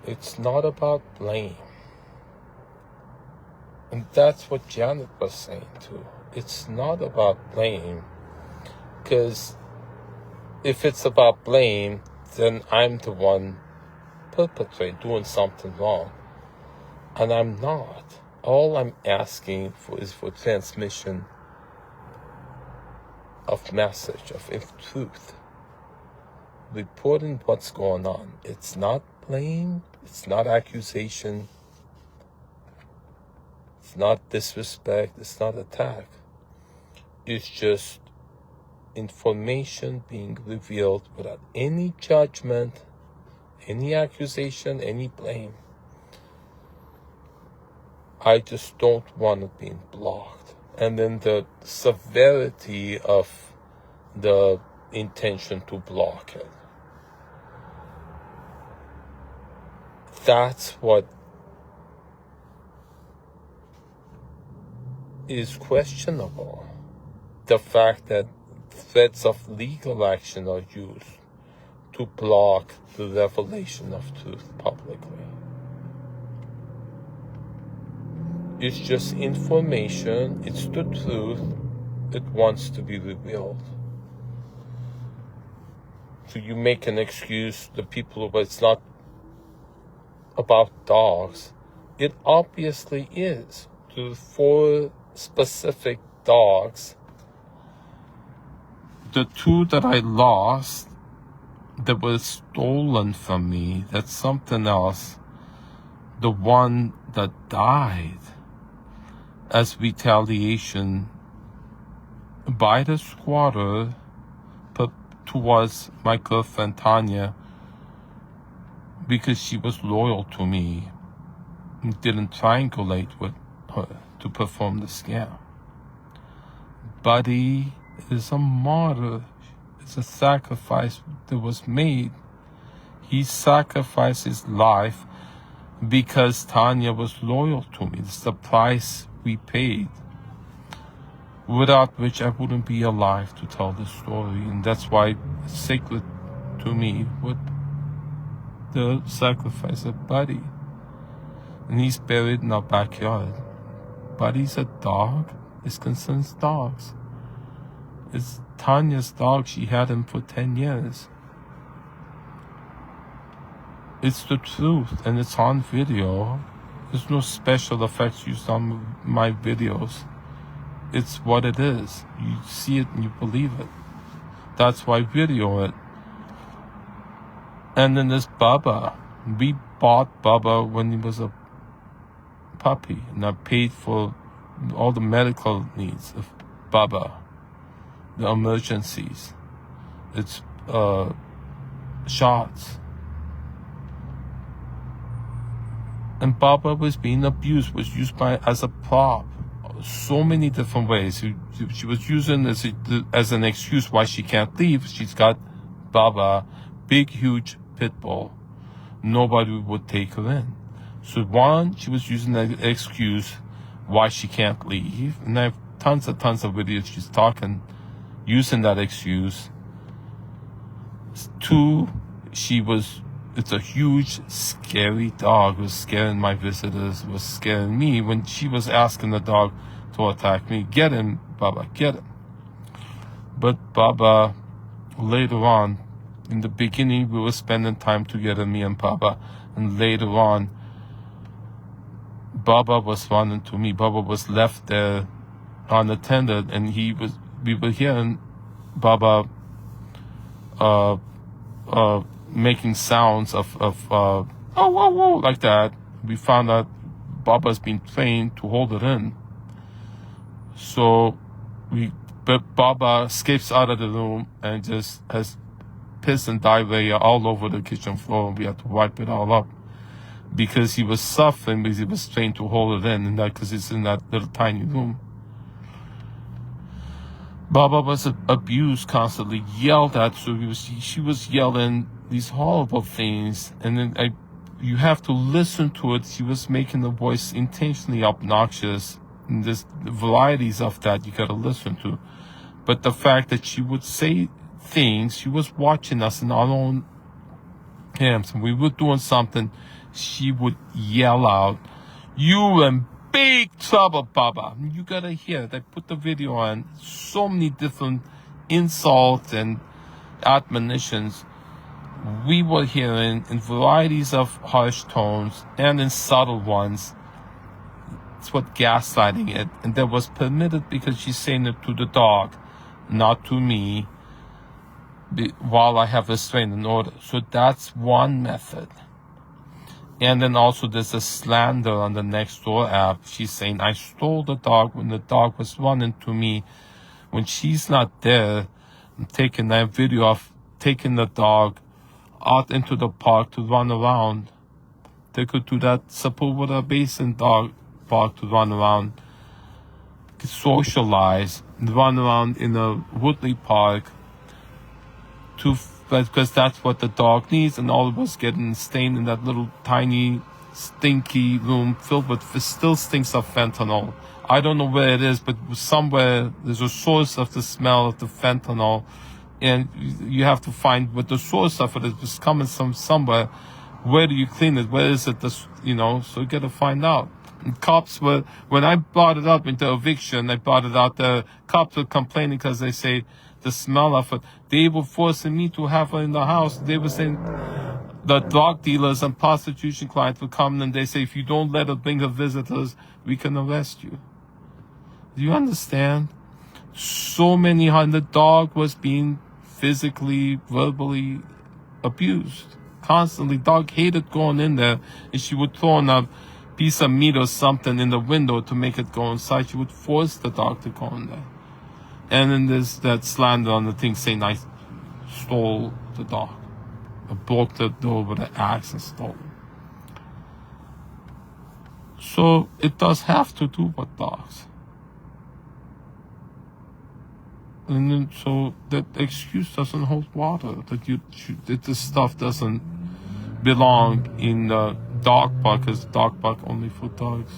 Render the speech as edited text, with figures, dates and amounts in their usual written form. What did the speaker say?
It's not about blame. And that's what Janet was saying too. It's not about blame, because if it's about blame, then I'm the one doing something wrong. And I'm not. All I'm asking for is for transmission of message, of truth. Reporting what's going on. It's not blame. It's not accusation. It's not disrespect. It's not attack. It's just information being revealed without any judgment, any accusation, any blame. I just don't want it being blocked. And then the severity of the intention to block it. That's what is questionable. The fact that threats of legal action are used to block the revelation of truth publicly. It's just information, it's the truth, it wants to be revealed. So you make an excuse, the people who, it's not about dogs. It obviously is. To 4 specific dogs. The 2 that I lost, that was stolen from me, that's something else. The one that died as retaliation by the squatter towards my girlfriend Tanya, because she was loyal to me and didn't triangulate with her to perform the scam. Buddy is a martyr. It's a sacrifice that was made. He sacrificed his life because Tanya was loyal to me. It's the price we paid, without which I wouldn't be alive to tell the story. And that's why it's sacred to me with the sacrifice of Buddy. And he's buried in our backyard. Buddy's a dog. This concerns dogs. It's Tanya's dog. She had him for 10 years. It's the truth, and it's on video. There's no special effects used on my videos. It's what it is. You see it and you believe it. That's why I video it. And then there's Bubba. We bought Bubba when he was a puppy, and I paid for all the medical needs of Bubba, the emergencies. It's shots. And Bubba was being abused, was used as a prop. So many different ways. She was using as an excuse why she can't leave. She's got Bubba, big, huge pit bull. Nobody would take her in. So one, she was using an excuse why she can't leave. And I have tons of videos she's talking, using that excuse. 2, it's a huge, scary dog. It was scaring my visitors, it was scaring me when she was asking the dog to attack me. Get him, Bubba, get him. But Bubba, later on, in the beginning, we were spending time together, me and Bubba. And later on, Bubba was running to me. Bubba was left there unattended, and we were hearing Bubba making sounds of oh, whoa, whoa, like that. We found out Bubba's been trained to hold it in. So but Bubba escapes out of the room and just has piss and diarrhea all over the kitchen floor, and we had to wipe it all up because he was suffering, because he was trained to hold it in, and that because it's in that little tiny room. Bubba was abused constantly, yelled at, so she was yelling these horrible things, and then you have to listen to it. She was making the voice intentionally obnoxious, and there's varieties of that you gotta listen to. But the fact that she would say things, she was watching us in our own hands, and we were doing something, she would yell out, "You in big trouble, Baba." You gotta hear it. I put the video on. So many different insults and admonitions we were hearing in varieties of harsh tones and in subtle ones. It's what gaslighting it. And that was permitted because she's saying it to the dog, not to me, while I have restraining order. So that's one method. And then also there's a slander on the Nextdoor app. She's saying, I stole the dog when the dog was running to me. When she's not there, I'm taking that video of taking the dog out into the park to run around. They could do that Sepulveda Basin dog park to run around, socialize, and run around in a Woodley Park because that's what the dog needs, and all of us getting stained in that little tiny stinky room filled with still stinks of fentanyl. I don't know where it is, but somewhere there's a source of the smell of the fentanyl, and you have to find what the source of it is. It's coming from somewhere. Where do you clean it? Where is it? So you got to find out. And cops were, when I brought it up into eviction, I brought it out, the cops were complaining because they say the smell of it. They were forcing me to have her in the house. They were saying the drug dealers and prostitution clients would come and they say, if you don't let her bring her visitors, we can arrest you. Do you understand? So many the dog was being physically, verbally abused. Constantly. Dog hated going in there, and she would throw in a piece of meat or something in the window to make it go inside. She would force the dog to go in there. And then there's that slander on the thing saying I stole the dog. I broke the door with an axe and stole it. So it does have to do with dogs. And then, so that excuse doesn't hold water, that this stuff doesn't belong in the dog park, because dog park only for dogs.